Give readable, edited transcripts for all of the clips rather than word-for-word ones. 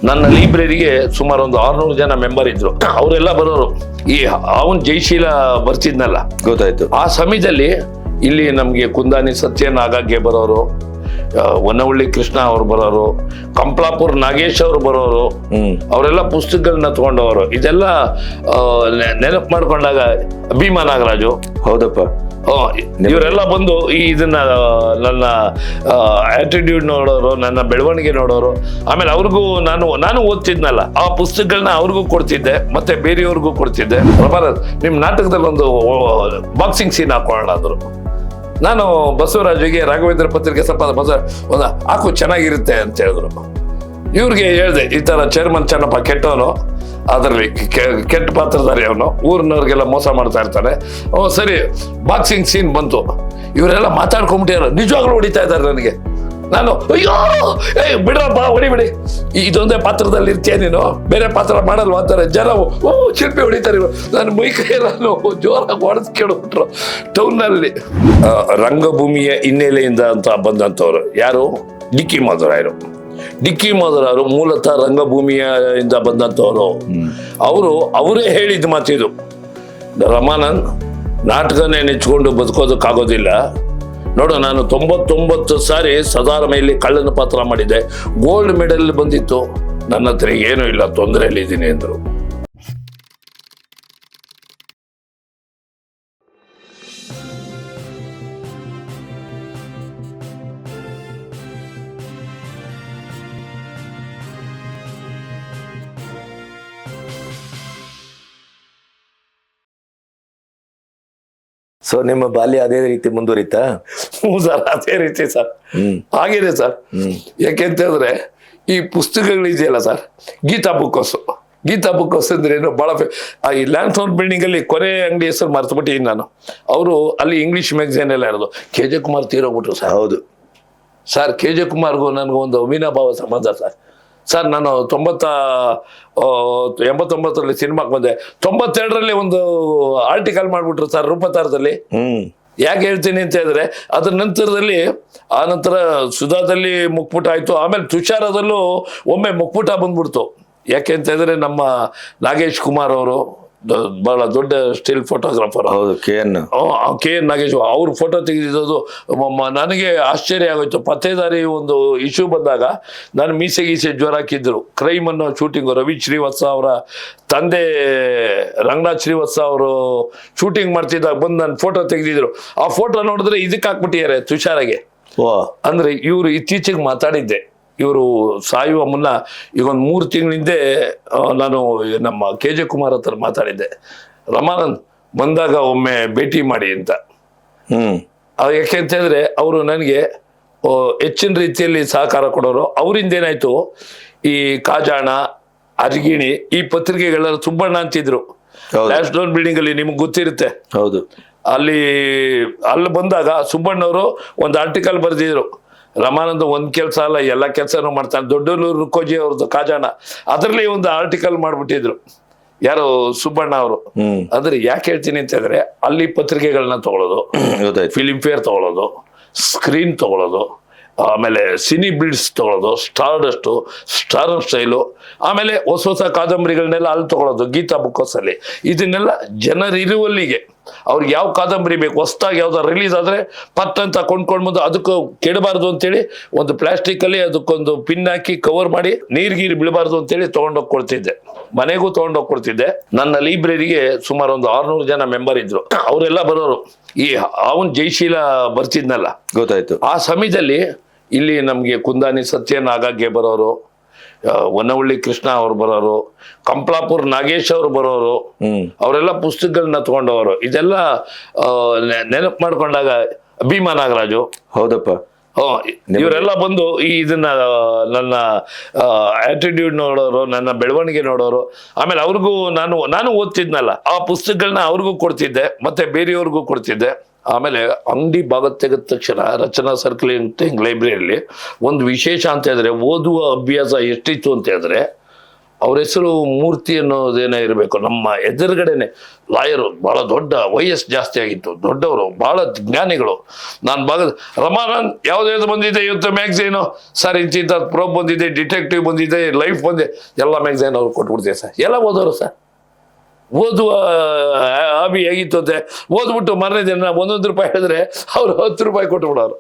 ನನ್ನ ಲೈಬ್ರರಿಗೆ ಸುಮಾರು ಒಂದು 600 ಜನ ಮೆಂಬರ್ ಇದ್ರು. ಅವರೆಲ್ಲ ಬರೋರು. ಈ ಅವನ್ ಜೈಶೀಲ ಬರ್ತಿದ್ನಲ್ಲ, ಗೊತ್ತಾಯ್ತು. ಆ ಸಮಯದಲ್ಲಿ ಇಲ್ಲಿ ನಮ್ಗೆ ಕುಂದಾನಿ ಸತ್ಯನ್ ಆಗಾಗ್ಗೆ ಬರೋರು, ಹೊನ್ನವಳ್ಳಿ ಕೃಷ್ಣ ಅವ್ರು ಬರೋರು, ಕಂಪ್ಲಾಪುರ್ ನಾಗೇಶ್ ಅವರು ಬರೋರು. ಅವರೆಲ್ಲ ಪುಸ್ತಕಗಳನ್ನ ತಗೊಂಡವರು. ಇದೆಲ್ಲ ನೆನಪು ಮಾಡ್ಕೊಂಡಾಗ ಭೀಮಾ ನಾಗರಾಜು, ಹೌದಪ್ಪ, ಇವರೆಲ್ಲ ಬಂದು ಇದನ್ನ ನನ್ನ ಆಟಿಟ್ಯೂಡ್ ನೋಡೋರು, ನನ್ನ ಬೆಳವಣಿಗೆ ನೋಡೋರು. ಆಮೇಲೆ ಅವ್ರಿಗೂ ನಾನು ಓದ್ತಿದ್ನಲ್ಲ, ಆ ಪುಸ್ತಕಗಳನ್ನ ಅವ್ರಿಗೂ ಕೊಡ್ತಿದ್ದೆ, ಮತ್ತೆ ಬೇರೆಯವ್ರಿಗೂ ಕೊಡ್ತಿದ್ದೆ. ನಿಮ್ ನಾಟಕದಲ್ಲಿ ಒಂದು ಬಾಕ್ಸಿಂಗ್ ಸೀನ್ ಹಾಕೊಳ್ಳೋಣ ಅಂದ್ರು. ನಾನು ಬಸವರಾಜಿಗೆ ರಾಘವೇಂದ್ರ ಪತ್ರಿಕೆ ಸ್ವಲ್ಪ ಒಂದು ಹಾಕು ಚೆನ್ನಾಗಿರುತ್ತೆ ಅಂತ ಹೇಳಿದ್ರು. ಇವ್ರಿಗೆ ಹೇಳ್ದೆ, ಈ ತರ ಚೇರ್ಮನ್ ಚೆನ್ನಪ್ಪ ಕೆಟ್ಟವನು, ಅದರಲ್ಲಿ ಕೆಟ್ಟ ಪಾತ್ರಧಾರಿ ಅವನು, ಊರಿನವ್ರಿಗೆಲ್ಲ ಮೋಸ ಮಾಡ್ತಾ ಇರ್ತಾನೆ. ಸರಿ, ಬಾಕ್ಸಿಂಗ್ ಸೀನ್ ಬಂತು. ಇವರೆಲ್ಲ ಮಾತಾಡ್ಕೊಂಬಿಟ್ಟಿರೋ, ನಿಜವಾಗ್ಲೂ ಹೊಡಿತಾ ಇದ್ದಾರೆ ನನಗೆ. ನಾನು ಅಯ್ಯೋ ಬಿಡ್ರಪ್ಪ, ಹೊಡಿಬಿಡಿ, ಇದೊಂದೇ ಪಾತ್ರದಲ್ಲಿ ಇರ್ತೀಯ ನೀನು, ಬೇರೆ ಪಾತ್ರ ಮಾಡಲ್ವಾ ಅಂತಾರೆ ಜನ. ಶಿಲ್ಪಿ ಹೊಡಿತಾರೆ. ನನ್ನ ಮೈ ಕೈಯೆಲ್ಲ ಜೋರಾಗಿ ಹೊಡೆದು ಕೇಳ್ಬಿಟ್ರು ಟೌನ್ನಲ್ಲಿ. ರಂಗಭೂಮಿಯ ಹಿನ್ನೆಲೆಯಿಂದ ಅಂತ ಬಂದಂಥವ್ರು ಯಾರು? ಡಿಕ್ಕಿ ಮಾಧವರಾಯರು. ಡಿಕ್ಕಿ ಮಾಧವರಾಯರು ಮೂಲತಃ ರಂಗಭೂಮಿಯಿಂದ ಬಂದಂಥವ್ರು. ಅವರೇ ಹೇಳಿದ ಮಾತಿದು, ರಮಾನಂದ್, ನಾಟಕನೇ ನೆಚ್ಕೊಂಡು ಬದುಕೋದಕ್ಕಾಗೋದಿಲ್ಲ ನೋಡು. ನಾನು 99 ಸಾರಿ ಸದಾರಮೆಯಲ್ಲಿ ಕಳ್ಳನ ಪಾತ್ರ ಮಾಡಿದ್ದೆ, ಗೋಲ್ಡ್ ಮೆಡಲ್ ಬಂದಿತ್ತು. ನನ್ನ ಹತ್ರ ಏನೂ ಇಲ್ಲ, ತೊಂದರೆಯಲ್ಲಿದ್ದೀನಿ ಅಂದರು. ಸೊ ನಿಮ್ಮ ಬಾಲ್ಯ ಅದೇ ರೀತಿ ಮುಂದುವರಿತಾ? ಸರ್, ಅದೇ ರೀತಿ ಸರ್ ಆಗಿದೆ ಸರ್. ಯಾಕೆಂತಂದ್ರೆ ಈ ಪುಸ್ತಕಗಳಿದೆಯಲ್ಲ ಸರ್, ಗೀತಾ ಬುಕ್ ಹೌಸ್ ಅಂದ್ರೆ ಏನು ಬಹಳ ಈ ಲ್ಯಾಂಡ್ ಫೋನ್ ಬಿಲ್ಡಿಂಗ್ ಅಲ್ಲಿ ಕೊನೆ ಅಂಗಡಿ ಹೆಸರು ಮರ್ತುಬಿಟ್ಟಿದ್ದೀನಿ ನಾನು. ಅವರು ಅಲ್ಲಿ ಇಂಗ್ಲಿಷ್ ಮ್ಯಾಗಝೈನ್ ಎಲ್ಲ ಇರೋದು. KJ ಕುಮಾರ್ ತೀರೋಗ್ಬಿಟ್ರು ಸರ್. ಹೌದು ಸರ್, KJ ಕುಮಾರ್ಗೂ ನನಗೂ ಒಂದು ಅವಿನಾಭಾವ ಸಂಬಂಧ ಸರ್. ನಾನು 89ರಲ್ಲಿ ಸಿನಿಮಾಕ್ಕೆ ಬಂದೆ. 92ರಲ್ಲಿ ಒಂದು ಆರ್ಟಿಕಲ್ ಮಾಡ್ಬಿಟ್ರು ಸರ್ ರೂಪತಾರದಲ್ಲಿ. ಯಾಕೆ ಹೇಳ್ತೀನಿ ಅಂತ ಹೇಳಿದ್ರೆ, ಅದ್ರ ನಂತರದಲ್ಲಿ ಆ ನಂತರ ಸುಧಾದಲ್ಲಿ ಮುಕ್ಪುಟ ಆಯ್ತು. ಆಮೇಲೆ ತುಷಾರದಲ್ಲೂ ಒಮ್ಮೆ ಮುಕ್ಪುಟ ಬಂದ್ಬಿಡ್ತು. ಯಾಕೆ ಅಂತ ಹೇಳಿದ್ರೆ, ನಮ್ಮ ನಾಗೇಶ್ ಕುಮಾರ್ ಅವರು ಬಹಳ ದೊಡ್ಡ ಸ್ಟಿಲ್ ಫೋಟೋಗ್ರಾಫರ್. ಹೌದು, KN ನಾಗೇಶ್ ಅವ್ರ ಫೋಟೋ ತೆಗೆದಿದ್ದು ನನಗೆ ಆಶ್ಚರ್ಯ ಆಗೋಯ್ತು. ಪತ್ತೇದಾರಿ ಒಂದು ಇಶ್ಯೂ ಬಂದಾಗ ನಾನು ಮೀಸೆ ಜ್ವರ ಹಾಕಿದ್ರು. ಕ್ರೈಮ್ ಅನ್ನೋ ಶೂಟಿಂಗು ರವಿ ಶ್ರೀವತ್ಸ ಅವರ ತಂದೆ ರಂಗನಾಥ್ ಶ್ರೀವತ್ಸ ಅವರು ಶೂಟಿಂಗ್ ಮಾಡ್ತಿದ್ದಾಗ ಬಂದು ನನ್ನ ಫೋಟೋ ತೆಗೆದಿದ್ರು. ಆ ಫೋಟೋ ನೋಡಿದ್ರೆ ಇದಕ್ಕೆ ಹಾಕ್ಬಿಟ್ಟಿದ್ದಾರೆ ತುಷಾರಗೆ. ಅಂದ್ರೆ ಇವರು ಇತ್ತೀಚೆಗೆ ಮಾತಾಡಿದ್ದೆ, ಇವರು ಸಾಯುವ ಮುನ್ನ ಈಗ ಒಂದು 3 ತಿಂಗಳಿಂದೆ ನಾನು ನಮ್ಮ KJ ಕುಮಾರ್ ಹತ್ರ ಮಾತಾಡಿದ್ದೆ, ರಮಾನಂದ್ ಬಂದಾಗ ಒಮ್ಮೆ ಭೇಟಿ ಮಾಡಿ ಅಂತ. ಯಾಕೆ ಅಂತ ಹೇಳಿದ್ರೆ, ಅವರು ನನಗೆ ಹೆಚ್ಚಿನ ರೀತಿಯಲ್ಲಿ ಸಹಕಾರ ಕೊಡೋರು. ಅವರಿಂದ ಏನಾಯ್ತು, ಈ ಕಾಜಾಣ, ಅರ್ಗಿಣಿ ಈ ಪತ್ರಿಕೆಗಳೆಲ್ಲ ಸುಬ್ಬಣ್ಣ ಅಂತಿದ್ರು. ಲ್ಯಾಶ್ ಡೌನ್ ಬಿಲ್ಡಿಂಗ್ ಅಲ್ಲಿ ನಿಮ್ಗೆ ಗೊತ್ತಿರುತ್ತೆ. ಹೌದು, ಅಲ್ಲಿ ಬಂದಾಗ ಸುಬ್ಬಣ್ಣವರು ಒಂದು ಆರ್ಟಿಕಲ್ ಬರೆದಿದ್ರು, ರಮಾನಂದ ಒಂದ್ ಕೆಲಸ ಅಲ್ಲ ಎಲ್ಲ ಕೆಲಸನೂ ಮಾಡ್ತಾನೆ. ದೊಡ್ಡಲೂರು ರುಕ್ಕೋಜಿ ಅವ್ರದ್ದು ಕಾಜಾಣ, ಅದರಲ್ಲಿ ಒಂದು ಆರ್ಟಿಕಲ್ ಮಾಡ್ಬಿಟ್ಟಿದ್ರು ಯಾರು, ಸುಬ್ಬಣ್ಣ ಅವರು. ಅಂದ್ರೆ ಯಾಕೆ ಹೇಳ್ತೀನಿ ಅಂತ ಹೇಳಿದ್ರೆ, ಅಲ್ಲಿ ಪತ್ರಿಕೆಗಳನ್ನ ತಗೊಳ್ಳೋದು, ಫಿಲಿಂ ಫೇರ್ ತಗೊಳ್ಳೋದು, ಸ್ಕ್ರೀನ್ ತಗೊಳ್ಳೋದು, ಆಮೇಲೆ ಸಿನಿ ಬಿಲ್ಡ್ಸ್ ತಗೊಳ್ಳೋದು, ಸ್ಟಾರ್ಡಸ್ಟು, ಸ್ಟಾರ್ ಸ್ಟೈಲು, ಆಮೇಲೆ ಹೊಸ ಕಾದಂಬರಿಗಳನ್ನೆಲ್ಲ ಅಲ್ಲಿ ತಗೊಳ್ಳೋದು ಗೀತಾ ಬುಕ್ ಹೌಸ್ ಅಲ್ಲಿ. ಇದನ್ನೆಲ್ಲ ಜನರಿರುವಲ್ಲಿಗೆ ಅವ್ರಿಗೆ ಯಾವ ಕಾದಂಬರಿ ಬೇಕು, ಹೊಸದಾಗಿ ಯಾವ್ದಾರು ರಿಲೀಸ್ ಆದ್ರೆ ಪತ್ತಂತ ಕೊಂಡ್ಕೊಂಡ್ಬಂದು ಅದಕ್ಕೂ ಕೆಡಬಾರ್ದು ಅಂತೇಳಿ ಒಂದು ಪ್ಲಾಸ್ಟಿಕ್ ಅಲ್ಲಿ ಅದಕ್ಕೊಂದು ಪಿನ್ ಹಾಕಿ ಕವರ್ ಮಾಡಿ ನೀರ್ಗೀರು ಬೀಳಬಾರ್ದು ಅಂತೇಳಿ ತಗೊಂಡೋಗಿ ಕೊಡ್ತಿದ್ದೆ. ಮನೆಗೂ ತಗೊಂಡೋಗಿ ಕೊಡ್ತಿದ್ದೆ. ನನ್ನ ಲೈಬ್ರರಿಗೆ ಸುಮಾರು ಒಂದು 600 ಜನ ಮೆಂಬರ್ ಇದ್ರು. ಅವರೆಲ್ಲ ಬರೋರು. ಈ ಅವನ್ ಜೈಶೀಲ ಬರ್ತಿದ್ನಲ್ಲ, ಗೊತ್ತಾಯ್ತು. ಆ ಸಮಯದಲ್ಲಿ ಇಲ್ಲಿ ನಮ್ಗೆ ಕುಂದಾನಿ ಸತ್ಯನ್ ಆಗಾಗ್ಗೆ ಬರೋರು, ಹೊನ್ನವಳ್ಳಿ ಕೃಷ್ಣ ಅವ್ರು ಬರೋರು, ಕಂಪ್ಲಾಪುರ್ ನಾಗೇಶ್ ಅವರು ಬರೋರು. ಅವರೆಲ್ಲ ಪುಸ್ತಕಗಳನ್ನ ತಗೊಂಡವರು. ಇದೆಲ್ಲ ನೆನಪು ಮಾಡ್ಕೊಂಡಾಗ ಭೀಮಾ ನಾಗರಾಜು, ಹೌದಪ್ಪ, ಇವರೆಲ್ಲ ಬಂದು ಇದನ್ನ ನನ್ನ ಆಟಿಟ್ಯೂಡ್ ನೋಡೋರು, ನನ್ನ ಬೆಳವಣಿಗೆ ನೋಡೋರು. ಆಮೇಲೆ ಅವ್ರಿಗೂ ನಾನು ಓದ್ತಿದ್ನಲ್ಲ, ಆ ಪುಸ್ತಕಗಳನ್ನ ಅವ್ರಿಗೂ ಕೊಡ್ತಿದ್ದೆ, ಮತ್ತೆ ಬೇರೆಯವ್ರಿಗೂ ಕೊಡ್ತಿದ್ದೆ. ಆಮೇಲೆ ಅಂಗಡಿ ಭಾಗ ತೆಗೆದ ತಕ್ಷಣ ರಚನಾ ಸರ್ಕಲ್ ಲೈಬ್ರರಿಯಲ್ಲಿ ಒಂದು ವಿಶೇಷ ಅಂತ ಹೇಳಿದ್ರೆ, ಓದುವ ಅಭ್ಯಾಸ ಎಷ್ಟಿತ್ತು ಅಂತ ಹೇಳಿದ್ರೆ, ಅವ್ರ ಹೆಸರು ಮೂರ್ತಿ ಅನ್ನೋದೇನೋ ಇರಬೇಕು. ನಮ್ಮ ಎದುರುಗಡೆನೆ ಲಾಯರು, ಭಾಳ ದೊಡ್ಡ ವಯಸ್ಸು ಜಾಸ್ತಿ ಆಗಿತ್ತು, ದೊಡ್ಡವರು, ಭಾಳ ಜ್ಞಾನಿಗಳು. ನಾನು ಭಾಗದ ರಮಾನಂದ್ ಯಾವುದ್ಯಾವ್ದು ಬಂದಿದೆ ಇವತ್ತು ಮ್ಯಾಗ್ಝೀನು ಸರ್, ಇಂಚಿಂತ ಪ್ರೋಬ್ ಬಂದಿದೆ, ಡಿಟೆಕ್ಟಿವ್ ಬಂದಿದೆ, ಲೈಫ್ ಬಂದಿದೆ, ಎಲ್ಲ ಮ್ಯಾಗ್ಝೈನ್ ಅವ್ರು ಕೊಟ್ಬಿಡ್ತೀವಿ ಸರ್. ಎಲ್ಲ ಓದೋರು ಸರ್, ಓದುವ ಹಾಬಿ ಹೇಗಿತ್ತು ಅಂತೆ, ಓದ್ಬಿಟ್ಟು ಮಾರನೇ ದಿನ 1 ರೂಪಾಯಿ ಹೇಳಿದ್ರೆ ಅವ್ರು 10 ರೂಪಾಯಿ ಕೊಟ್ಟು ಬಿಡೋರು.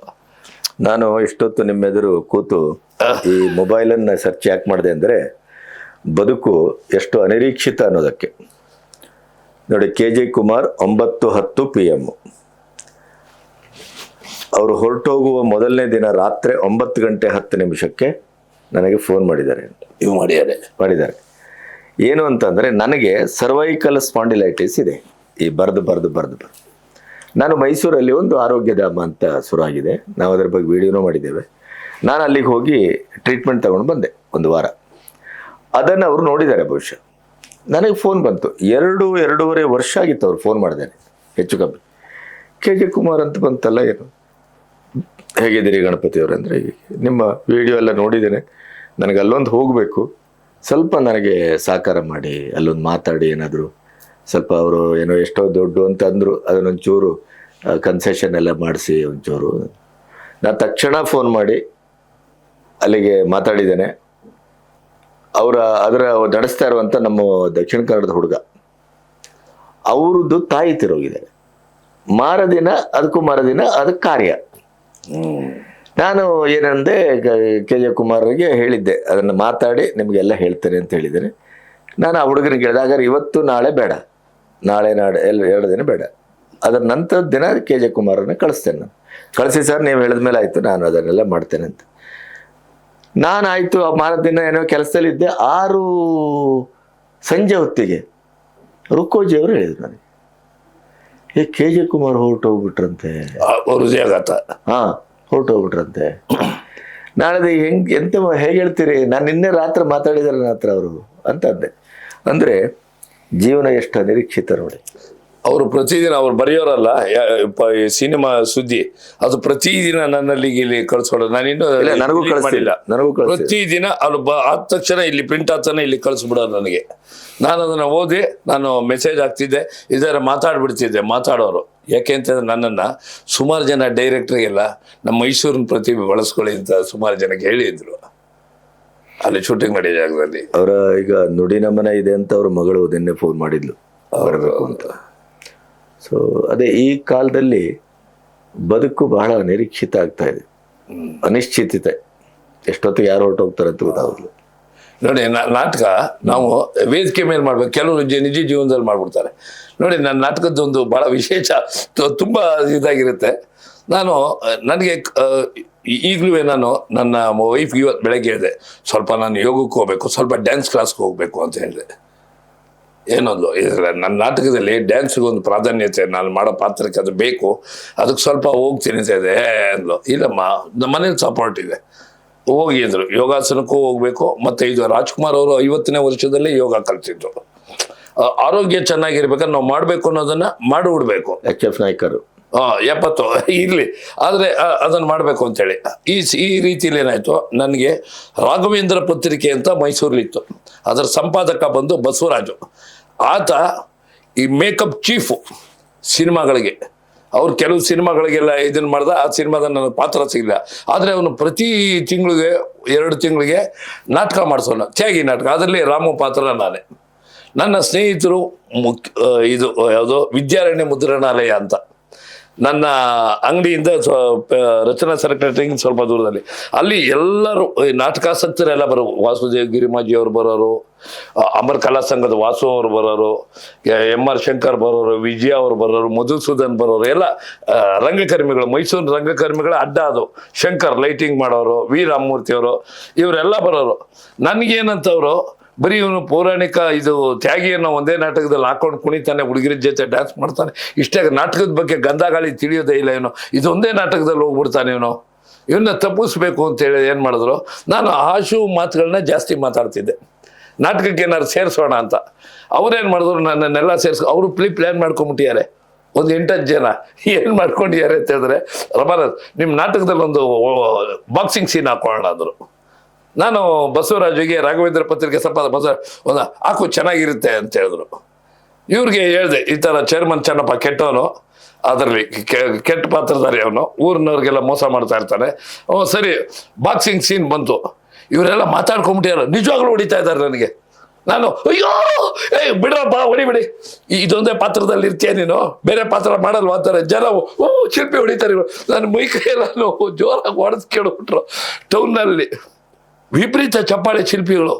ನಾನು ಇಷ್ಟೊತ್ತು ನಿಮ್ಮೆದುರು ಕೂತು ಈ ಮೊಬೈಲನ್ನು ಸರ್ಚ್ ಯಾಕೆ ಮಾಡಿದೆ ಅಂದರೆ, ಬದುಕು ಎಷ್ಟು ಅನಿರೀಕ್ಷಿತ ಅನ್ನೋದಕ್ಕೆ. ನೋಡಿ, KJ ಕುಮಾರ್ 9:10 PM ಅವರು ಹೊರಟೋಗುವ ಮೊದಲನೇ ದಿನ ರಾತ್ರಿ 9:10 ನನಗೆ ಫೋನ್ ಮಾಡಿದ್ದಾರೆ. ಇವು ಮಾಡಿದ್ದಾರೆ ಏನು ಅಂತಂದರೆ, ನನಗೆ ಸರ್ವೈಕಲ್ ಸ್ಪಾಂಡಿಲೈಟಿಸ್ ಇದೆ. ಈ ಬರೆದು ನಾನು ಮೈಸೂರಲ್ಲಿ ಒಂದು ಆರೋಗ್ಯಧಾಮ ಅಂತ ಶುರುವಾಗಿದೆ, ನಾವು ಅದರ ಬಗ್ಗೆ ವಿಡಿಯೋನೂ ಮಾಡಿದ್ದೇವೆ. ನಾನು ಅಲ್ಲಿಗೆ ಹೋಗಿ ಟ್ರೀಟ್ಮೆಂಟ್ ತಗೊಂಡು ಬಂದೆ 1 ವಾರ. ಅದನ್ನು ಅವರು ನೋಡಿದ್ದಾರೆ. ಬಹುಶಃ ನನಗೆ ಫೋನ್ ಬಂತು, 2-2.5 ವರ್ಷ ಆಗಿತ್ತು ಅವ್ರು ಫೋನ್ ಮಾಡಿದ್ದೇನೆ, ಹೆಚ್ಚು ಕಮ್ಮಿ. KJ ಕುಮಾರ್ ಅಂತ ಬಂತಲ್ಲ, ಏನು ಹೇಗಿದ್ದೀರಿ ಗಣಪತಿ ಅವರು ಅಂದರೆ, ನಿಮ್ಮ ವಿಡಿಯೋ ಎಲ್ಲ ನೋಡಿದ್ದೇನೆ, ನನಗೆ ಅಲ್ಲೊಂದು ಹೋಗಬೇಕು, ಸ್ವಲ್ಪ ನನಗೆ ಸಹಕಾರ ಮಾಡಿ, ಅಲ್ಲೊಂದು ಮಾತಾಡಿ, ಏನಾದರೂ ಸ್ವಲ್ಪ ಅವರು ಏನೋ ಎಷ್ಟೋ ದುಡ್ಡು ಅಂತ ಅಂದರು, ಅದನ್ನೊಂಚೂರು ಕನ್ಸೆಷನ್ ಎಲ್ಲ ಮಾಡಿಸಿ ಒಂಚೂರು. ನಾನು ತಕ್ಷಣ ಫೋನ್ ಮಾಡಿ ಅಲ್ಲಿಗೆ ಮಾತಾಡಿದ್ದೇನೆ. ಅದರ ನಡೆಸ್ತಾ ಇರುವಂಥ ನಮ್ಮ ದಕ್ಷಿಣ ಕನ್ನಡದ ಹುಡುಗ, ಅವ್ರದ್ದು ತಾಯಿ ತಿರೋಗಿದ್ದಾರೆ. ಮಾರದಿನ ಅದಕ್ಕೆ ಕಾರ್ಯ. ನಾನು ಏನಂದೆ, KJ ಕುಮಾರ್ಗೆ ಹೇಳಿದ್ದೆ, ಅದನ್ನು ಮಾತಾಡಿ ನಿಮಗೆಲ್ಲ ಹೇಳ್ತೇನೆ ಅಂತ ಹೇಳಿದ್ದೇನೆ. ನಾನು ಆ ಹುಡುಗನಿಗೆ ಹೇಳಿದೆ, ಹಾಗಾದ್ರೆ ಇವತ್ತು ನಾಳೆ ಬೇಡ, ನಾಳೆ 2 ದಿನ ಬೇಡ, ಅದರ ನಂತರದ ದಿನ KJ ಕುಮಾರನ್ನ ಕಳಿಸ್ತೇನೆ. ನಾನು ಕಳಿಸಿ ಸರ್, ನೀವು ಹೇಳಿದ ಮೇಲೆ ಆಯಿತು, ನಾನು ಅದನ್ನೆಲ್ಲ ಮಾಡ್ತೇನೆ ಅಂತ. ನಾನು ಆಯಿತು, ಆ ಮಾರದ ದಿನ ಏನೋ ಕೆಲಸದಲ್ಲಿದ್ದೆ. 6 ಸಂಜೆ ಹೊತ್ತಿಗೆ ರುಕ್ಕೋಜಿ ಅವರು ಹೇಳಿದ್ರು ನನಗೆ, KJ ಕುಮಾರ್ ಹೊರಟೋಗ್ಬಿಟ್ರಂತೆ. ಹಾಂ, ಹೊರಟೋಗ್ಬಿಟ್ರಂತೆ. ನಾಳೆ ಹೇಗೆ ಹೇಳ್ತೀರಿ, ನಾನು ನಿನ್ನೆ ರಾತ್ರಿ ಮಾತಾಡಿದಾರೆ ನನ್ನ ಹತ್ರ ಅವರು ಅಂತ ಅಂದೆ. ಅಂದರೆ ಜೀವನ ಎಷ್ಟು ಅನಿರೀಕ್ಷಿತ ನೋಡಿ. ಅವರು ಪ್ರತಿದಿನ ಅವ್ರು ಬರೆಯೋರಲ್ಲ, ಸಿನಿಮಾ ಸುದ್ದಿ ಅದು ಪ್ರತಿದಿನ ನನ್ನಲ್ಲಿ ಇಲ್ಲಿ ಕಳ್ಸೋಣ. ನಾನಿನ್ನು ನನಗೂ ಕಳಿಸಿಲ್ಲ, ಪ್ರತಿದಿನ ಅವ್ರು ಆದ ತಕ್ಷಣ ಇಲ್ಲಿ ಪ್ರಿಂಟ್ ಆಗ್ತಾನೆ ಇಲ್ಲಿ ಕಳಿಸ್ಬಿಡೋರು ನನಗೆ. ನಾನು ಅದನ್ನು ಓದಿ ನಾನು ಮೆಸೇಜ್ ಹಾಕ್ತಿದ್ದೆ, ಇದರ ಮಾತಾಡೋರು. ಯಾಕೆ ಅಂತಂದ್ರೆ ನನ್ನನ್ನು ಸುಮಾರು ಜನ ಡೈರೆಕ್ಟ್ರಿಗೆಲ್ಲ ನಮ್ಮ ಮೈಸೂರಿನ ಪ್ರತಿಭೆ ಬಳಸ್ಕೊಳ್ಳಿ ಅಂತ ಸುಮಾರು ಜನಕ್ಕೆ ಹೇಳಿದ್ರು, ಅಲ್ಲಿ ಶೂಟಿಂಗ್ ಮಾಡಿದ ಜಾಗದಲ್ಲಿ. ಅವರ ಈಗ ನುಡಿ ನಮನ ಇದೆ ಅಂತ ಅವ್ರ ಮಗಳು ನಿನ್ನೆ ಫೋನ್ ಮಾಡಿದ್ಲು ಬರಬೇಕು ಅಂತ. ಸೊ ಅದೇ, ಈ ಕಾಲದಲ್ಲಿ ಬದುಕು ಬಹಳ ನಿರೀಕ್ಷಿತ ಆಗ್ತಾ ಇದೆ, ಅನಿಶ್ಚಿತತೆ. ಎಷ್ಟೊತ್ತಿಗೆ ಯಾರು ಹೊರಟೋಗ್ತಾರೆ ಅಂತ ಗೊತ್ತಾಗಲ್ಲ. ನೋಡಿ, ನಾಟಕ ನಾವು ವೇದಿಕೆ ಮೇಲೆ ಮಾಡ್ಬೇಕು, ಕೆಲವರು ನಿಜ ಜೀವನದಲ್ಲಿ ಮಾಡ್ಬಿಡ್ತಾರೆ. ನೋಡಿ, ನನ್ನ ನಾಟಕದ್ದೊಂದು ಭಾಳ ವಿಶೇಷ, ತುಂಬ ಇದಾಗಿರುತ್ತೆ. ನನಗೆ ಈಗಲೂ ನಾನು ನನ್ನ ವೈಫ್ಗೆ ಇವತ್ತು ಬೆಳಗ್ಗೆ ಹೇಳಿದೆ, ಸ್ವಲ್ಪ ನಾನು ಯೋಗಕ್ಕೆ ಹೋಗ್ಬೇಕು, ಸ್ವಲ್ಪ ಡ್ಯಾನ್ಸ್ ಕ್ಲಾಸ್ಗೆ ಹೋಗಬೇಕು ಅಂತ ಹೇಳಿದೆ. ಏನೊಂದು ನನ್ನ ನಾಟಕದಲ್ಲಿ ಡ್ಯಾನ್ಸ್ಗೊಂದು ಪ್ರಾಧಾನ್ಯತೆ, ನಾನು ಮಾಡೋ ಪಾತ್ರಕ್ಕೆ ಅದು ಬೇಕು, ಅದಕ್ಕೆ ಸ್ವಲ್ಪ ಹೋಗ್ತೀನಿ ಅಂತ ಇದೆ ಅಂದ್ಲು. ಇಲ್ಲಮ್ಮ, ನಮ್ಮ ಮನೇಲಿ ಸಪೋರ್ಟ್ ಇದೆ, ಹೋಗಿದ್ರು. ಯೋಗಾಸನಕ್ಕೂ ಹೋಗ್ಬೇಕು. ಮತ್ತು ಇದು ರಾಜ್ಕುಮಾರ್ ಅವರು 50ನೇ ವರ್ಷದಲ್ಲಿ ಯೋಗ ಕಲ್ತಿದ್ರು. ಆರೋಗ್ಯ ಚೆನ್ನಾಗಿರ್ಬೇಕಾದ್ರೆ ನಾವು ಮಾಡಬೇಕು ಅನ್ನೋದನ್ನ ಮಾಡಿಬಿಡ್ಬೇಕು. HF ನಾಯ್ಕರು 70 ಇರಲಿ, ಆದರೆ ಅದನ್ನು ಮಾಡಬೇಕು ಅಂತೇಳಿ ಈ ರೀತಿಯಲ್ಲಿ ಏನಾಯಿತು, ನನಗೆ ರಾಘವೇಂದ್ರ ಪತ್ರಿಕೆ ಅಂತ ಮೈಸೂರಲ್ಲಿತ್ತು, ಅದರ ಸಂಪಾದಕ ಬಂದು ಬಸವರಾಜು. ಆತ ಈ ಮೇಕಪ್ ಚೀಫು ಸಿನಿಮಾಗಳಿಗೆ. ಅವ್ರು ಕೆಲವು ಸಿನಿಮಾಗಳಿಗೆಲ್ಲ ಇದನ್ನು ಮಾಡ್ದ, ಆ ಸಿನಿಮಾದ ನನಗೆ ಪಾತ್ರ ಸಿಗಲಿಲ್ಲ. ಆದರೆ ಅವನು ಪ್ರತಿ ತಿಂಗಳಿಗೆ 2 ತಿಂಗಳಿಗೆ ನಾಟಕ ಮಾಡಿಸೋನು, ತ್ಯಾಗಿ ನಾಟಕ. ಅದರಲ್ಲಿ ರಾಮು ಪಾತ್ರ ನಾನೇ. ನನ್ನ ಸ್ನೇಹಿತರು ಇದು ಯಾವುದೋ ವಿದ್ಯಾರಣ್ಯ ಮುದ್ರಣಾಲಯ ಅಂತ, ನನ್ನ ಅಂಗಡಿಯಿಂದ ರಚನಾ ಸೆಕ್ರೆಟರಿಗೆ ಸ್ವಲ್ಪ ದೂರದಲ್ಲಿ, ಅಲ್ಲಿ ಎಲ್ಲರೂ ನಾಟಕಾಸಕ್ತರೆಲ್ಲ ಬರೋರು. ವಾಸುದೇವ್ ಗಿರಿಮಾಜಿ ಅವರು ಬರೋರು, ಅಮರ್ ಕಲಾ ಸಂಘದ ವಾಸು ಅವರು ಬರೋರು, MR ಶಂಕರ್ ಬರೋರು, ವಿಜಯ ಅವರು ಬರೋರು, ಮಧುಸೂದನ್ ಬರೋರು, ಎಲ್ಲ ರಂಗಕರ್ಮಿಗಳು, ಮೈಸೂರು ರಂಗಕರ್ಮಿಗಳ ಅಡ್ಡ ಅದು. ಶಂಕರ್ ಲೈಟಿಂಗ್ ಮಾಡೋರು, ವಿ ರಾಮಮೂರ್ತಿ ಅವರು, ಇವರೆಲ್ಲ ಬರೋರು. ನನಗೇನಂತವರು ಬರೀ ಇವನು ಪೌರಾಣಿಕ ಇದು ತ್ಯಾಗಿಯನ್ನು ಒಂದೇ ನಾಟಕದಲ್ಲಿ ಹಾಕೊಂಡು ಕುಣಿತಾನೆ, ಹುಡುಗಿರ ಜೊತೆ ಡ್ಯಾನ್ಸ್ ಮಾಡ್ತಾನೆ, ಇಷ್ಟೇ ನಾಟಕದ ಬಗ್ಗೆ ಗಂಧಗಾಳಿ ತಿಳಿಯೋದೇ ಇಲ್ಲ ಇವನು, ಇದೊಂದೇ ನಾಟಕದಲ್ಲಿ ಹೋಗ್ಬಿಡ್ತಾನೆ ಇವನ್ನ ತಪ್ಪಿಸ್ಬೇಕು ಅಂತೇಳಿ ಏನು ಮಾಡಿದ್ರು, ನಾನು ಆಶು ಮಾತುಗಳನ್ನ ಜಾಸ್ತಿ ಮಾತಾಡ್ತಿದ್ದೆ, ನಾಟಕಕ್ಕೆ ಏನಾದ್ರು ಸೇರಿಸೋಣ ಅಂತ. ಅವ್ರೇನು ಮಾಡಿದ್ರು, ನನ್ನೆಲ್ಲ ಅವರು ಪ್ಲ್ಯಾನ್ ಮಾಡ್ಕೊಂಬಿಟ್ಟಿದ್ದಾರೆ. ಒಂದು 8-10 ಜನ ಏನು ಮಾಡ್ಕೊಂಡಿದ್ದಾರೆ ಅಂತ ಹೇಳಿದ್ರೆ, ರಮಾನಂದ್ ನಿಮ್ಮ ನಾಟಕದಲ್ಲಿ ಒಂದು ಬಾಕ್ಸಿಂಗ್ ಸೀನ್ ಹಾಕೊಳ್ಳೋಣ ಅಂದರು. ನಾನು ಬಸವರಾಜಿಗೆ ರಾಘವೇಂದ್ರ ಪತ್ರಿಕೆ ಒಂದು ಹಾಕು ಚೆನ್ನಾಗಿರುತ್ತೆ ಅಂತ ಹೇಳಿದ್ರು. ಇವ್ರಿಗೆ ಹೇಳಿದೆ, ಈ ಥರ ಚೇರ್ಮನ್ ಚೆನ್ನಪ್ಪ ಕೆಟ್ಟವನು, ಅದರಲ್ಲಿ ಕೆಟ್ಟ ಪಾತ್ರಧಾರಿ ಅವನು, ಊರಿನವ್ರಿಗೆಲ್ಲ ಮೋಸ ಮಾಡ್ತಾ ಇರ್ತಾನೆ. ಸರಿ, ಬಾಕ್ಸಿಂಗ್ ಸೀನ್ ಬಂತು, ಇವರೆಲ್ಲ ಮಾತಾಡ್ಕೊಂಬಿಟ್ಟಿದ್ದಾರೆ, ನಿಜವಾಗ್ಲೂ ಹೊಡಿತಾ ಇದ್ದಾರೆ ನನಗೆ. ನಾನು ಅಯ್ಯೋ ಬಿಡ್ರಪ್ಪ ಹೊಡಿಬಿಡಿ, ಇದೊಂದೇ ಪಾತ್ರದಲ್ಲಿ ಇರ್ತೀಯ ನೀನು, ಬೇರೆ ಪಾತ್ರ ಮಾಡಲ್ವ ಅಂತಾರೆ ಜನ. ಶಿಲ್ಪಿ ಹೊಡಿತಾರೆ. ನಾನು ಮೈ ಕೈಯೆಲ್ಲ ಜೋರಾಗಿ ಹೊಡೆದು ಕೇಳ್ಬಿಟ್ರು ಟೌನ್ನಲ್ಲಿ. ವಿಪರೀತ ಚಪ್ಪಾಳೆ ಶಿಲ್ಪಿಗಳು.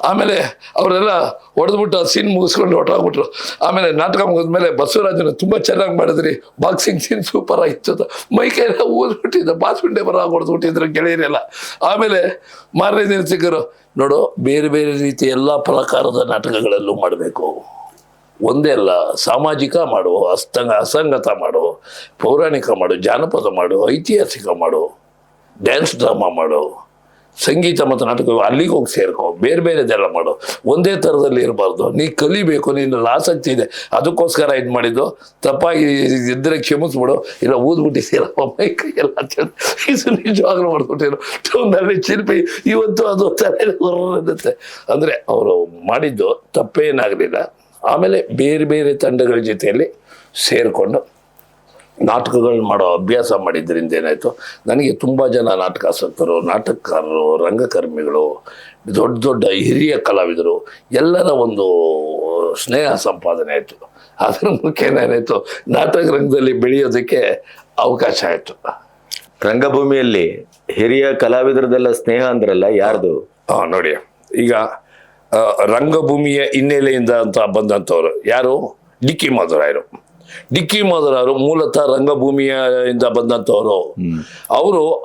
ಆಮೇಲೆ ಅವರೆಲ್ಲ ಹೊಡೆದ್ಬಿಟ್ಟು ಸೀನ್ ಮುಗಿಸ್ಕೊಂಡು ಹೊರಟೋಗ್ಬಿಟ್ರು. ಆಮೇಲೆ ನಾಟಕ ಮುಗಿದ್ಮೇಲೆ ಬಸವರಾಜನ ತುಂಬ ಚೆನ್ನಾಗಿ ಮಾಡಿದ್ರಿ, ಬಾಕ್ಸಿಂಗ್ ಸೀನ್ ಸೂಪರ್ ಆಗಿತ್ತು ಅಂತ ಮೈ ಕೈಯೆಲ್ಲ ಊದ್ಬಿಟ್ಟಿದ್ದ, ಬಾಸ್ಬಿಂಡೆ ಬರ ಹೊಡೆದ್ಬಿಟ್ಟಿದ್ರು ಗೆಳೆಯರೆಲ್ಲ. ಆಮೇಲೆ ಮಾರನೇ ದಿನ ಸಿಕ್ಕರು, ನೋಡು ಬೇರೆ ಬೇರೆ ರೀತಿ ಎಲ್ಲ ಪ್ರಕಾರದ ನಾಟಕಗಳಲ್ಲೂ ಮಾಡಬೇಕು, ಒಂದೇ ಅಲ್ಲ, ಸಾಮಾಜಿಕ ಮಾಡು, ಅಸಂಗತ ಮಾಡು, ಪೌರಾಣಿಕ ಮಾಡು, ಜಾನಪದ ಮಾಡು, ಐತಿಹಾಸಿಕ ಮಾಡು, ಡ್ಯಾನ್ಸ್ ಡ್ರಾಮಾ ಮಾಡು, ಸಂಗೀತ ಮತ್ತು ನಾಟಕ ಅಲ್ಲಿಗೆ ಹೋಗಿ ಸೇರ್ಕೊ, ಬೇರೆ ಬೇರೆದೆಲ್ಲ ಮಾಡು, ಒಂದೇ ಥರದಲ್ಲಿ ಇರಬಾರ್ದು, ನೀ ಕಲಿಬೇಕು, ನಿನ್ನಲ್ಲಿ ಆಸಕ್ತಿ ಇದೆ, ಅದಕ್ಕೋಸ್ಕರ ಇದು ಮಾಡಿದ್ದು, ತಪ್ಪಾಗಿ ಇದ್ದರೆ ಕ್ಷಮಿಸ್ಬಿಡು, ಇಲ್ಲ ಊದ್ಬಿಟ್ಟಿದ್ದೀರಪ್ಪ ಮೈ ಕೈ ಎಲ್ಲ ಅಂತೇಳಿ ಇದು ನಿಜವಾಗ್ಲೂ ಮಾಡ್ಬಿಟ್ಟಿರು. ಟೌನಲ್ಲಿ ಶಿಲ್ಪಿ ಇವತ್ತು ಅದು ತಲೆರುತ್ತೆ. ಅಂದರೆ ಅವರು ಮಾಡಿದ್ದು ತಪ್ಪೇನಾಗಲಿಲ್ಲ. ಆಮೇಲೆ ಬೇರೆ ಬೇರೆ ತಂಡಗಳ ಜೊತೆಯಲ್ಲಿ ಸೇರಿಕೊಂಡು ನಾಟಕಗಳು ಮಾಡೋ ಅಭ್ಯಾಸ ಮಾಡಿದ್ರಿಂದ ಏನಾಯಿತು, ನನಗೆ ತುಂಬ ಜನ ನಾಟಕಾಸಕ್ತರು, ನಾಟಕಕಾರರು, ರಂಗಕರ್ಮಿಗಳು, ದೊಡ್ಡ ದೊಡ್ಡ ಹಿರಿಯ ಕಲಾವಿದರು ಎಲ್ಲರ ಒಂದು ಸ್ನೇಹ ಸಂಪಾದನೆ ಆಯಿತು. ಅದರ ಮುಖ್ಯ ಏನಾಯಿತು, ನಾಟಕ ರಂಗದಲ್ಲಿ ಬೆಳೆಯೋದಕ್ಕೆ ಅವಕಾಶ ಆಯಿತು. ರಂಗಭೂಮಿಯಲ್ಲಿ ಹಿರಿಯ ಕಲಾವಿದರದೆಲ್ಲ ಸ್ನೇಹ ಅಂದ್ರಲ್ಲ, ಯಾರ್ದು? ನೋಡಿ, ಈಗ ರಂಗಭೂಮಿಯ ಹಿನ್ನೆಲೆಯಿಂದ ಅಂತ ಬಂದಂಥವ್ರು ಯಾರು, ಡಿಕ್ಕಿ ಮಾಧವರಾಯರು. ಡಿಕ್ಕಿ ಮಾಧವರಾಯರು ಮೂಲತಃ ರಂಗಭೂಮಿಯಿಂದ ಬಂದಂಥವ್ರು.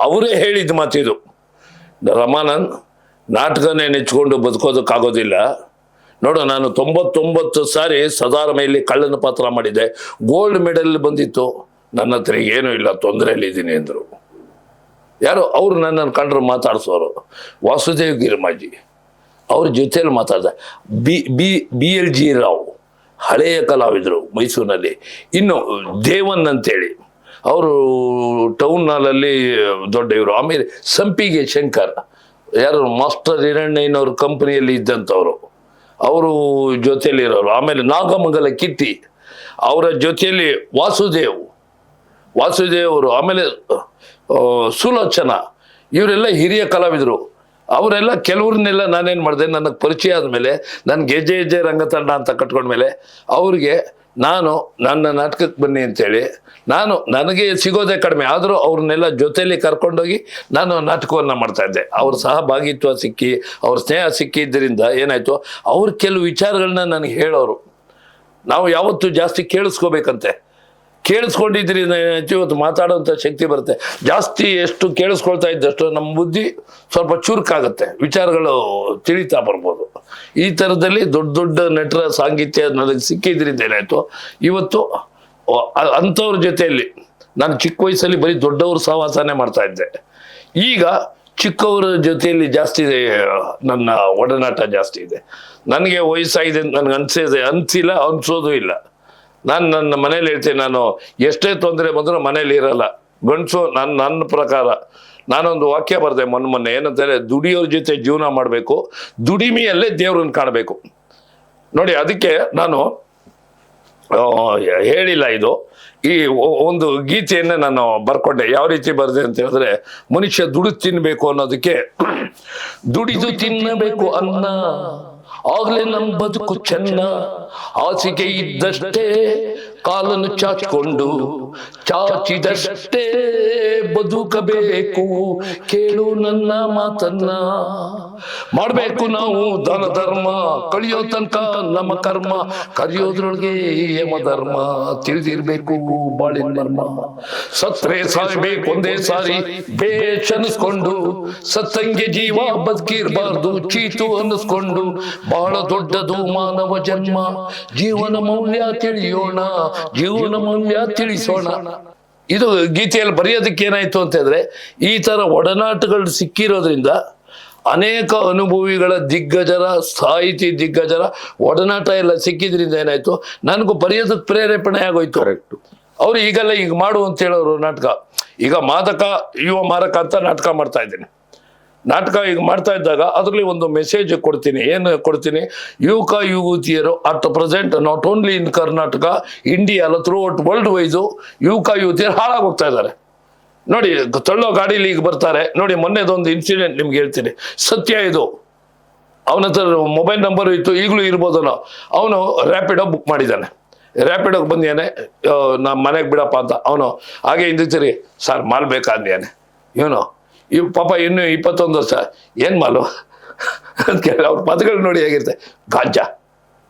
ಅವರೇ ಹೇಳಿದ ಮಾತಿದು, ರಮಾನಂದ್, ನಾಟಕನೇ ನೆಚ್ಕೊಂಡು ಬದುಕೋದಕ್ಕಾಗೋದಿಲ್ಲ ನೋಡು, ನಾನು 99 ಸಾರಿ ಸದಾರ ಮೇಲೆ ಕಳ್ಳನ ಪಾತ್ರ ಮಾಡಿದ್ದೆ, ಗೋಲ್ಡ್ ಮೆಡಲ್ ಬಂದಿತ್ತು, ನನ್ನ ಹತ್ರ ಏನೂ ಇಲ್ಲ, ತೊಂದರೆಯಲ್ಲಿದ್ದೀನಿ ಅಂದರು. ಯಾರು ಅವರು ನನ್ನನ್ನು ಕಂಡ್ರು ಮಾತಾಡಿಸೋರು, ವಾಸುದೇವ್ ಗಿರಿಮಾಜಿ ಅವ್ರ ಜೊತೆಯಲ್ಲಿ ಮಾತಾಡ್ದೆ. BLG ರಾವ್ ಹಳೆಯ ಕಲಾವಿದರು ಮೈಸೂರಿನಲ್ಲಿ. ಇನ್ನು ದೇವನ್ ಅಂತೇಳಿ ಅವರು ಟೌನ್ ಹಾಲಲ್ಲಿ ದೊಡ್ಡ ಇವರು. ಆಮೇಲೆ ಸಂಪಿಗೆ ಶಂಕರ್, ಯಾರು ಮಾಸ್ಟರ್ ಹಿರಣ್ಣಯ್ಯನವ್ರ ಕಂಪನಿಯಲ್ಲಿ ಇದ್ದಂಥವ್ರು, ಅವರು ಜೊತೆಯಲ್ಲಿರೋರು. ಆಮೇಲೆ ನಾಗಮಂಗಲ ಕಿಟ್ಟಿ ಅವರ ಜೊತೆಯಲ್ಲಿ ವಾಸುದೇವ್ ಅವರು. ಆಮೇಲೆ ಸುಲೋಚನ, ಇವರೆಲ್ಲ ಹಿರಿಯ ಕಲಾವಿದರು. ಅವರೆಲ್ಲ ಕೆಲವ್ರನ್ನೆಲ್ಲ ನಾನೇನು ಮಾಡಿದೆ, ನನಗೆ ಪರಿಚಯ ಆದಮೇಲೆ, ನನಗೆ ಹೆಜ್ಜೆ ರಂಗತಂಡ ಅಂತ ಕಟ್ಕೊಂಡ್ಮೇಲೆ ಅವ್ರಿಗೆ ನಾನು ನನ್ನ ನಾಟಕಕ್ಕೆ ಬನ್ನಿ ಅಂತೇಳಿ, ನನಗೆ ಸಿಗೋದೇ ಕಡಿಮೆ ಆದರೂ ಅವ್ರನ್ನೆಲ್ಲ ಜೊತೆಯಲ್ಲಿ ಕರ್ಕೊಂಡೋಗಿ ನಾನು ನಾಟಕವನ್ನು ಮಾಡ್ತಾಯಿದ್ದೆ. ಅವ್ರ ಸಹಭಾಗಿತ್ವ ಸಿಕ್ಕಿ, ಅವ್ರ ಸ್ನೇಹ ಸಿಕ್ಕಿದ್ದರಿಂದ ಏನಾಯಿತು, ಅವ್ರ ಕೆಲವು ವಿಚಾರಗಳನ್ನ ನನಗೆ ಹೇಳೋರು. ನಾವು ಯಾವತ್ತೂ ಜಾಸ್ತಿ ಕೇಳಿಸ್ಕೋಬೇಕಂತೆ, ಕೇಳಿಸ್ಕೊಂಡಿದ್ರಿಂದ ಏನಾಯ್ತು, ಇವತ್ತು ಮಾತಾಡೋಂಥ ಶಕ್ತಿ ಬರುತ್ತೆ. ಜಾಸ್ತಿ ಎಷ್ಟು ಕೇಳಿಸ್ಕೊಳ್ತಾ ಇದ್ದಷ್ಟು ನಮ್ಮ ಬುದ್ಧಿ ಸ್ವಲ್ಪ ಚುರುಕಾಗುತ್ತೆ, ವಿಚಾರಗಳು ತಿಳಿತಾ ಬರ್ಬೋದು. ಈ ಥರದಲ್ಲಿ ದೊಡ್ಡ ದೊಡ್ಡ ನಟರ ಸಾಂಗತ್ಯ ನನಗೆ ಸಿಕ್ಕಿದ್ರಿಂದ ಏನಾಯಿತು, ಇವತ್ತು ಅಂಥವ್ರ ಜೊತೆಯಲ್ಲಿ ನಾನು ಚಿಕ್ಕ ವಯಸ್ಸಲ್ಲಿ ಬರೀ ದೊಡ್ಡವ್ರ ಸಹವಾಸನೆ ಮಾಡ್ತಾ ಇದ್ದೆ. ಈಗ ಚಿಕ್ಕವರ ಜೊತೆಯಲ್ಲಿ ಜಾಸ್ತಿ ನನ್ನ ಒಡನಾಟ ಜಾಸ್ತಿ ಇದೆ. ನನಗೆ ವಯಸ್ಸಾಗಿದೆ ಅಂತ ನನಗೆ ಅನಿಸಿಲ್ಲ, ಅನಿಸೋದು ಇಲ್ಲ. ನಾನು ನನ್ನ ಮನೇಲಿ ಹೇಳ್ತೀನಿ, ನಾನು ಎಷ್ಟೇ ತೊಂದರೆ ಬಂದರೂ ಮನೇಲಿ ಇರಲ್ಲ, ಗಂಡಸು. ನನ್ನ ಪ್ರಕಾರ ನಾನೊಂದು ವಾಕ್ಯ ಬರೆದೆ ಮೊನ್ನೆ, ಏನಂತಾರೆ, ದುಡಿಯೋರ ಜೊತೆ ಜೀವನ ಮಾಡಬೇಕು, ದುಡಿಮೆಯಲ್ಲೇ ದೇವ್ರನ್ನ ಕಾಣಬೇಕು. ನೋಡಿ, ಅದಕ್ಕೆ ನಾನು ಹೇಳಿಲ್ಲ ಇದು, ಈ ಒಂದು ಗೀತೆಯನ್ನೇ ನಾನು ಬರ್ಕೊಂಡೆ. ಯಾವ ರೀತಿ ಬರೆದೆ ಅಂತ ಹೇಳಿದ್ರೆ, ಮನುಷ್ಯ ದುಡಿದು ತಿನ್ನಬೇಕು ಅನ್ನೋದಕ್ಕೆ, ದುಡಿದು ತಿನ್ನಬೇಕು ಅನ್ನ, ಆಗ್ಲೇ ನಮ್ಮ ಬದುಕು ಚೆನ್ನ, ಹಾಸಿಗೆ ಇದ್ದಷ್ಟೇ ಕಾಲನ್ನು ಚಾಚಿಕೊಂಡು, ಚಾಚಿದಷ್ಟೇ ಬದುಕಬೇಕು, ಕೇಳು ನನ್ನ ಮಾತನ್ನ. ಮಾಡಬೇಕು ನಾವು ದಾನ ಧರ್ಮ, ಕಳಿಯೋ ತನಕ ನಮ್ಮ ಕರ್ಮ, ಕರಿಯೋದ್ರೊಳಗೆ ಯಮ ಧರ್ಮ, ತಿಳಿದಿರ್ಬೇಕು ಬಾಳಿನ ಮರ್ಮ. ಸತ್ರೆ ಸಾಯ್ಬೇಕು ಒಂದೇ ಸಾರಿ ಬೇಷ್ ಅನ್ನಿಸ್ಕೊಂಡು, ಸತ್ತಂಗೆ ಜೀವ ಬದುಕಿರ್ಬಾರ್ದು ಚೀತು ಅನ್ನಿಸ್ಕೊಂಡು, ಬಹಳ ದೊಡ್ಡದು ಮಾನವ ಜನ್ಮ, ಜೀವನ ಮೌಲ್ಯ ತಿಳಿಯೋಣ, ಜೀವನ ಮೌಲ್ಯ ತಿಳಿಸೋಣ. ಇದು ಗೀತೆಯಲ್ಲಿ ಬರೆಯೋದಕ್ಕೆ ಏನಾಯ್ತು ಅಂತ ಹೇಳಿದ್ರೆ, ಈ ತರ ಒಡನಾಟಗಳು ಸಿಕ್ಕಿರೋದ್ರಿಂದ ಅನೇಕ ಅನುಭವಿಗಳ ದಿಗ್ಗಜರ, ಸಾಹಿತಿ ದಿಗ್ಗಜರ ಒಡನಾಟ ಎಲ್ಲ ಸಿಕ್ಕಿದ್ರಿಂದ ಏನಾಯ್ತು, ನನಗೂ ಬರೆಯೋದಕ್ಕೆ ಪ್ರೇರೇಪಣೆ ಆಗೋಯ್ತು. ಕರೆಕ್ಟ್. ಅವ್ರು ಈಗೆಲ್ಲ ಈಗ ಮಾಡು ಅಂತ ಹೇಳೋರು ನಾಟಕ. ಈಗ ಮಾದಕ ಯುವ ಮಾರಕ ಅಂತ ನಾಟಕ ಮಾಡ್ತಾ ಇದ್ದೀನಿ. ನಾಟಕ ಈಗ ಮಾಡ್ತಾ ಇದ್ದಾಗ ಅದರಲ್ಲಿ ಒಂದು ಮೆಸೇಜ್ ಕೊಡ್ತೀನಿ. ಏನು ಕೊಡ್ತೀನಿ? ಯುವಕ ಯುವತಿಯರು at present not only in Karnataka, India ಅಲ್ಲ, ಥ್ರೂ ಔಟ್ ವರ್ಲ್ಡ್ ವೈಸು ಯುವಕ ಯುವತಿಯರು ಹಾಳಾಗೋಗ್ತಾ ಇದ್ದಾರೆ. ನೋಡಿ, ತಳ್ಳೋ ಗಾಡೀಲಿ ಈಗ ಬರ್ತಾರೆ ನೋಡಿ. ಮೊನ್ನೆದೊಂದು ಇನ್ಸಿಡೆಂಟ್ ನಿಮ್ಗೆ ಹೇಳ್ತೀನಿ, ಸತ್ಯ ಇದು. ಅವನ ಹತ್ರ ಮೊಬೈಲ್ ನಂಬರ್ ಇತ್ತು, ಈಗಲೂ ಇರ್ಬೋದನೋ. ಅವನು ರ್ಯಾಪಿಡೋ ಬುಕ್ ಮಾಡಿದ್ದಾನೆ, ರ್ಯಾಪಿಡೋಗೆ ಬಂದೇನೆ, ನಮ್ಮ ಮನೆಗೆ ಬಿಡಪ್ಪ ಅಂತ. ಅವನು ಹಾಗೆ ಹಿಂದಿರ್ತೀರಿ, ಸರ್ ಮಾಲ್ ಬೇಕಾದ್ಯಾನೆ. ಇವನು ಪಾಪ ಇನ್ನು 21 ವರ್ಷ, ಏನು ಮಾಲು ಅಂತ ಕೇಳಿ ಅವ್ರ ಪದಗಳು ನೋಡಿ ಹೇಗಿರುತ್ತೆ. ಗಾಂಜಾ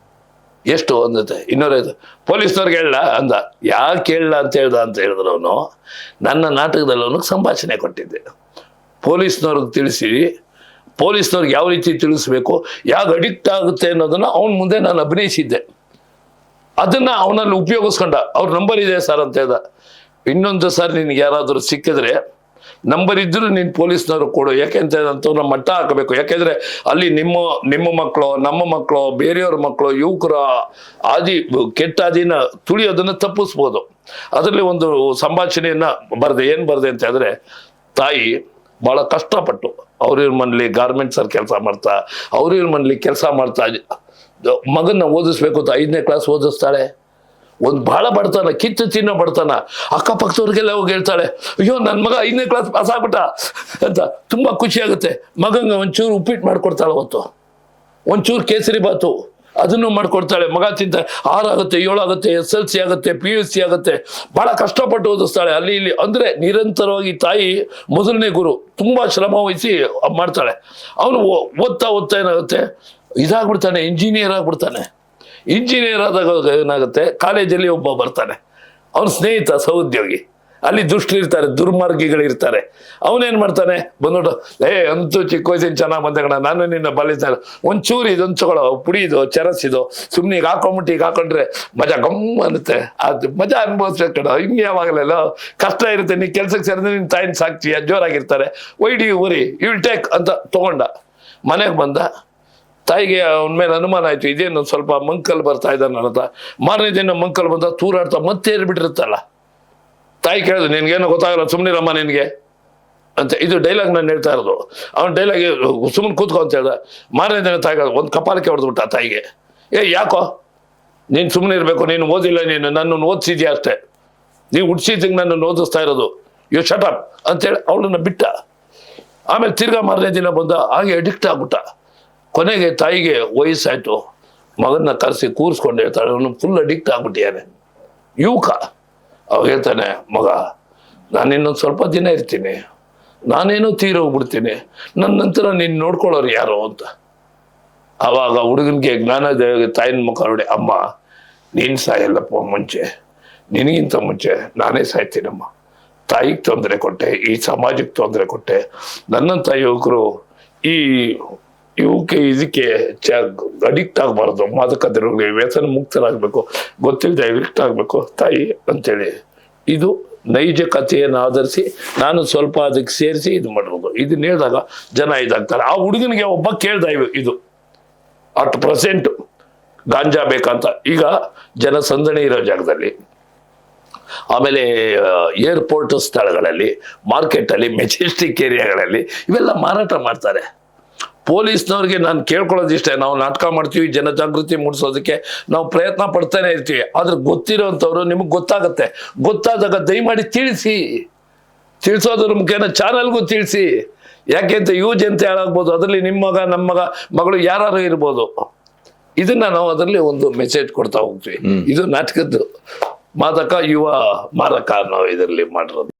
ಎಷ್ಟು ಅಂದತೆ, 205. ಪೊಲೀಸ್ನವ್ರಿಗೆ ಹೇಳ ಅಂದ. ಯಾಕೆ ಹೇಳ ಅಂತ ಹೇಳ್ದ ಅಂತ ಹೇಳಿದ್ರು, ಅವನು ನನ್ನ ನಾಟಕದಲ್ಲಿ ಅವನಿಗೆ ಸಂಭಾಷಣೆ ಕೊಟ್ಟಿದ್ದೆ. ಪೊಲೀಸ್ನವ್ರಿಗೆ ತಿಳಿಸಿ, ಪೊಲೀಸ್ನವ್ರಿಗೆ ಯಾವ ರೀತಿ ತಿಳಿಸ್ಬೇಕು, ಯಾಕೆ ಅಡಿಕ್ಟ್ ಆಗುತ್ತೆ ಅನ್ನೋದನ್ನ ಅವನ ಮುಂದೆ ನಾನು ಅಭಿನಯಿಸಿದ್ದೆ. ಅದನ್ನ ಅವನಲ್ಲಿ ಉಪಯೋಗಿಸ್ಕೊಂಡ. ಅವ್ರ ನಂಬರ್ ಇದೆ ಸರ್ ಅಂತ ಹೇಳ್ದ. ಇನ್ನೊಂದು ಸರ್ ನಿನ್ಗೆ ಯಾರಾದರೂ ಸಿಕ್ಕಿದ್ರೆ ನಂಬರ್ ಇದ್ದರೂ ನೀನು ಪೊಲೀಸ್ನವ್ರು ಕೊಡು, ಯಾಕೆಂತ ನಮ್ಮ ಮಟ್ಟ ಹಾಕಬೇಕು. ಯಾಕೆಂದ್ರೆ ಅಲ್ಲಿ ನಿಮ್ಮ ಮಕ್ಕಳು, ನಮ್ಮ ಮಕ್ಕಳು, ಬೇರೆಯವ್ರ ಮಕ್ಕಳು, ಯುವಕರ ಕೆಟ್ಟ ಆದಿನ ತುಳಿಯೋದನ್ನ ತಪ್ಪಿಸ್ಬೋದು. ಅದರಲ್ಲಿ ಒಂದು ಸಂಭಾಷಣೆಯನ್ನ ಬರ್ದೆ. ಏನು ಬರ್ದೆ ಅಂತ ಹೇಳಿದ್ರೆ, ತಾಯಿ ಬಹಳ ಕಷ್ಟಪಟ್ಟು ಅವ್ರ ಮನೇಲಿ ಗಾರ್ಮೆಂಟ್ಸ್ ಅಲ್ಲಿ ಕೆಲಸ ಮಾಡ್ತಾ, ಅವ್ರ ಮನೇಲಿ ಕೆಲಸ ಮಾಡ್ತಾ ಮಗನ್ನ ಓದಿಸ್ಬೇಕು ಅಂತ 5ನೇ ಕ್ಲಾಸ್ ಓದಿಸ್ತಾಳೆ. ಒಂದು ಬಹಳ ಬಡತನ, ಕಿತ್ತು ತಿನ್ನೋ ಬಡತನ. ಅಕ್ಕಪಕ್ಕದವ್ರಿಗೆಲ್ಲ ಹೋಗಿ ಹೇಳ್ತಾಳೆ, ಅಯ್ಯೋ ನನ್ನ ಮಗ 5ನೇ ಕ್ಲಾಸ್ ಪಾಸ್ ಆಗ್ಬಿಟ್ಟ ಅಂತ. ತುಂಬಾ ಖುಷಿ ಆಗುತ್ತೆ. ಮಗಂಗೆ ಒಂಚೂರು ಉಪ್ಪಿಟ್ಟು ಮಾಡ್ಕೊಡ್ತಾಳೆ, ಅವತ್ತು ಒಂಚೂರು ಕೇಸರಿ ಬಾತು ಅದನ್ನು ಮಾಡ್ಕೊಡ್ತಾಳೆ. ಮಗ ತಿಂತ 6 ಆಗುತ್ತೆ, 7 ಆಗುತ್ತೆ, SLC ಆಗುತ್ತೆ, PUC ಆಗುತ್ತೆ. ಬಹಳ ಕಷ್ಟಪಟ್ಟು ಓದಿಸ್ತಾಳೆ ಅಲ್ಲಿ ಇಲ್ಲಿ. ಅಂದ್ರೆ ನಿರಂತರವಾಗಿ ತಾಯಿ ಮೊದಲನೇ ಗುರು, ತುಂಬಾ ಶ್ರಮ ವಹಿಸಿ ಮಾಡ್ತಾಳೆ. ಅವನು ಓದ್ತಾ ಏನಾಗುತ್ತೆ, ಇದಾಗ್ಬಿಡ್ತಾನೆ, ಇಂಜಿನಿಯರ್ ಆಗ್ಬಿಡ್ತಾನೆ. ಇಂಜಿನಿಯರ್ ಆದಾಗ ಏನಾಗುತ್ತೆ, ಕಾಲೇಜಲ್ಲಿ ಒಬ್ಬ ಬರ್ತಾನೆ, ಅವನ ಸ್ನೇಹಿತ ಸಹೋದ್ಯೋಗಿ. ಅಲ್ಲಿ ದುಷ್ಟರಿರ್ತಾರೆ, ದುರ್ಮಾರ್ಗಿಗಳಿರ್ತಾರೆ. ಅವನೇನ್ ಮಾಡ್ತಾನೆ, ಬಂದ್ಬಿಟ್ಟು ಅಂತೂ ಚಿಕ್ಕ ವಯಸ್ಸಿನ ಚೆನ್ನಾಗಿ ಬಂದಗಣ, ನಾನು ನಿನ್ನ ಬಲಿತಾನೆ, ಒಂಚೂರು ಇದೊಂದು ಚಗೊಳ ಪುಡಿದು ಚರಸಿದು ಸುಮ್ಮನೆ ಈಗ ಹಾಕೊಂಡ್ಬಿಟ್ಟು ಈಗ ಹಾಕೊಂಡ್ರೆ ಮಜಾ ಗಮ್ ಅನ್ನುತ್ತೆ. ಅದು ಮಜಾ ಅನುಭವಿಸ್ಬೇಕು ಕಣ. ಹಿಂಗೆ ಯಾವಾಗಲೆಲ್ಲ ಕಷ್ಟ ಇರುತ್ತೆ. ನೀ ಕೆಲ್ಸಕ್ಕೆ ಸೇರಿದ್ರೆ ನಿನ್ನ ತಾಯಿನ ಸಾಕ್ತೀಯ, ಜೋರಾಗಿರ್ತಾರೆ. ವೈಡಿ ಊರಿ ಇಲ್ ಟೇಕ್ ಅಂತ ತಗೊಂಡ. ಮನೆಗೆ ಬಂದ, ತಾಯಿಗೆ ಅವನ ಮೇಲೆ ಅನುಮಾನ ಆಯ್ತು, ಇದೇನು ಸ್ವಲ್ಪ ಮಂಕಲ್ ಬರ್ತಾ ಇದ್ದಾನ ಅಂತ. ಮಾರನೇ ದಿನ ಮಂಕಲ್ ಬಂದ, ತೂರಾಡ್ತಾ ಮತ್ತೆ ಏರ್ಬಿಟ್ಟಿರುತ್ತಲ್ಲ. ತಾಯಿ ಕೇಳಿದ್ರು, ನಿನ್ಗೇನೋ ಗೊತ್ತಾಗಲ್ಲ, ಸುಮ್ಮನಿರಮ್ಮ ನಿನ್ಗೆ ಅಂತ. ಇದು ಡೈಲಾಗ್ ನಾನು ಹೇಳ್ತಾ ಇರೋದು. ಅವ್ನ ಡೈಲಾಗ್ ಸುಮ್ಮನೆ ಕೂತ್ಕೊ ಅಂತ ಹೇಳ್ದ. ಮಾರನೇ ದಿನ ತಾಯಿಗೆ ಒಂದು ಕಪಾಲಕ್ಕೆ ಹೊಡೆದ್ಬಿಟ್ಟ ತಾಯಿಗೆ. ಯಾಕೋ ನೀನು ಸುಮ್ಮನೆ ಇರಬೇಕು, ನೀನು ಓದಿಲ್ಲ, ನೀನು ನನ್ನನ್ನು ಓದಿಸಿದ್ಯಾ ಅಷ್ಟೇ, ನೀವು ಹುಡ್ಸಿದ್ದಂಗೆ ನನ್ನನ್ನು ಓದಿಸ್ತಾ ಇರೋದು, ಯು ಶಟ್ ಅಪ್ ಅಂತೇಳಿ ಅವಳನ್ನ ಬಿಟ್ಟ. ಆಮೇಲೆ ತಿರ್ಗಾ ಮಾರನೇ ದಿನ ಬಂದ, ಹಾಗೆ ಅಡಿಕ್ಟ್ ಆಗ್ಬಿಟ್ಟ. ಕೊನೆಗೆ ತಾಯಿಗೆ ವಯಸ್ಸಾಯ್ತು, ಮಗನ್ನ ಕರೆಸಿ ಕೂರಿಸ್ಕೊಂಡು ಹೇಳ್ತಾಳೆ, ಅವನು ಫುಲ್ ಅಡಿಕ್ಟ್ ಆಗ್ಬಿಟ್ಟಿಯಾನೆ ಯುವಕ. ಅವಾಗ ಹೇಳ್ತಾನೆ, ಮಗ ನಾನು ಇನ್ನೊಂದು ಸ್ವಲ್ಪ ದಿನ ಇರ್ತೀನಿ, ನಾನೇನೋ ತೀರೋಗ್ಬಿಡ್ತೀನಿ, ನನ್ನ ನಂತರ ನೀನು ನೋಡ್ಕೊಳ್ಳೋರು ಯಾರು ಅಂತ. ಆವಾಗ ಹುಡುಗನಿಗೆ ಜ್ಞಾನೋದಯ ತಾಯಿನ ಮುಖ ನೋಡಿ, ಅಮ್ಮ ನೀನು ಸಾಯಲ್ಲಪ್ಪ, ಮುಂಚೆ ನಿನಗಿಂತ ಮುಂಚೆ ನಾನೇ ಸಾಯ್ತೀನಮ್ಮ. ತಾಯಿಗೆ ತೊಂದರೆ ಕೊಟ್ಟೆ, ಈ ಸಮಾಜಕ್ಕೆ ತೊಂದರೆ ಕೊಟ್ಟೆ. ನನ್ನಂಥ ಯುವಕರು ಇವಕ್ಕೆ ಇದಕ್ಕೆ ಅಡಿಕ್ಟ್ ಆಗಬಾರ್ದು, ಮಾದಕ ದ್ರವ್ಯಗಳಿಗೆ ವ್ಯಸನ ಮುಕ್ತರಾಗಬೇಕು, ಗೊತ್ತಿಲ್ಲದೆ ಅಡಿಕ್ಟ್ ಆಗಬೇಕು ತಾಯಿ ಅಂತೇಳಿ. ಇದು ನೈಜ ಕಥೆಯನ್ನು ಆಧರಿಸಿ ನಾನು ಸ್ವಲ್ಪ ಅದಕ್ಕೆ ಸೇರಿಸಿ ಇದು ಮಾಡಿರೋದು. ಇದನ್ನ ಹೇಳಿದಾಗ ಜನ ಇದಾಗ್ತಾರೆ. ಆ ಹುಡುಗನಿಗೆ ಒಬ್ಬ ಕೇಳ್ದ, ಇದು ಅಟ್ ಪ್ರೆಸೆಂಟ್ ಗಾಂಜಾ ಬೇಕಂತ. ಈಗ ಜನ ಸಂದಣಿ ಇರೋ ಜಾಗದಲ್ಲಿ, ಆಮೇಲೆ ಏರ್ಪೋರ್ಟ್ ಸ್ಥಳಗಳಲ್ಲಿ, ಮಾರ್ಕೆಟಲ್ಲಿ, ಮೆಜೆಸ್ಟಿಕ್ ಏರಿಯಾಗಳಲ್ಲಿ ಇವೆಲ್ಲ ಮಾರಾಟ ಮಾಡ್ತಾರೆ. ಪೊಲೀಸ್ನವ್ರಿಗೆ ನಾನು ಕೇಳ್ಕೊಳ್ಳೋದಿಷ್ಟೇ, ನಾವು ನಾಟಕ ಮಾಡ್ತೀವಿ, ಜನಜಾಗೃತಿ ಮೂಡಿಸೋದಕ್ಕೆ ನಾವು ಪ್ರಯತ್ನ ಪಡ್ತಾನೆ ಇರ್ತೀವಿ. ಆದ್ರೆ ಗೊತ್ತಿರೋಂಥವ್ರು ನಿಮಗೆ ಗೊತ್ತಾಗತ್ತೆ. ಗೊತ್ತಾದಾಗ ದಯಮಾಡಿ ತಿಳಿಸೋದ್ರ ಮುಖೇನ ಚಾನಲ್ಗೂ ತಿಳಿಸಿ. ಯಾಕೆಂತ ಯುವಜನತೆ ಹಾಳಾಗ್ಬೋದು, ಅದರಲ್ಲಿ ನಿಮ್ಮ ಮಗ, ನಮ್ಮ ಮಗಳು ಯಾರು ಇರ್ಬೋದು. ಇದನ್ನ ನಾವು ಅದರಲ್ಲಿ ಒಂದು ಮೆಸೇಜ್ ಕೊಡ್ತಾ ಹೋಗ್ತೀವಿ. ಇದು ನಾಟಕದ್ದು ಮಾದಕ ಯುವ ಮಾರಕ ಅನ್ನೋ ಇದರಲ್ಲಿ ಮಾಡಿರೋದು.